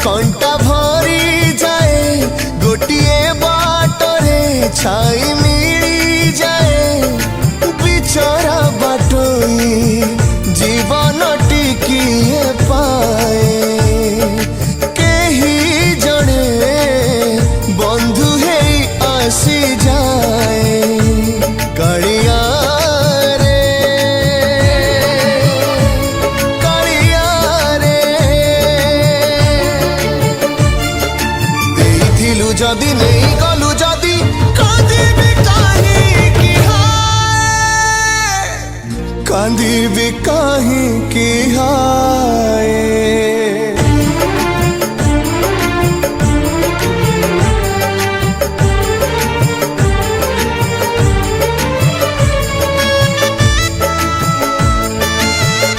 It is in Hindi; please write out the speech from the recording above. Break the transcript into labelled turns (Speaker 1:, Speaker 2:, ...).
Speaker 1: घंटा भरी जाए गोटिए बाटरे छाई मिली जाए बिचरा बाटोई जीवन टिकिए पाए केही जड़े बंधु है आसी जाए कालिया रे कालिया रे देइथिलु जदि नहीं गलु जदि कांदिबी काहे कि हाय कांदिबी काहे कि हाय।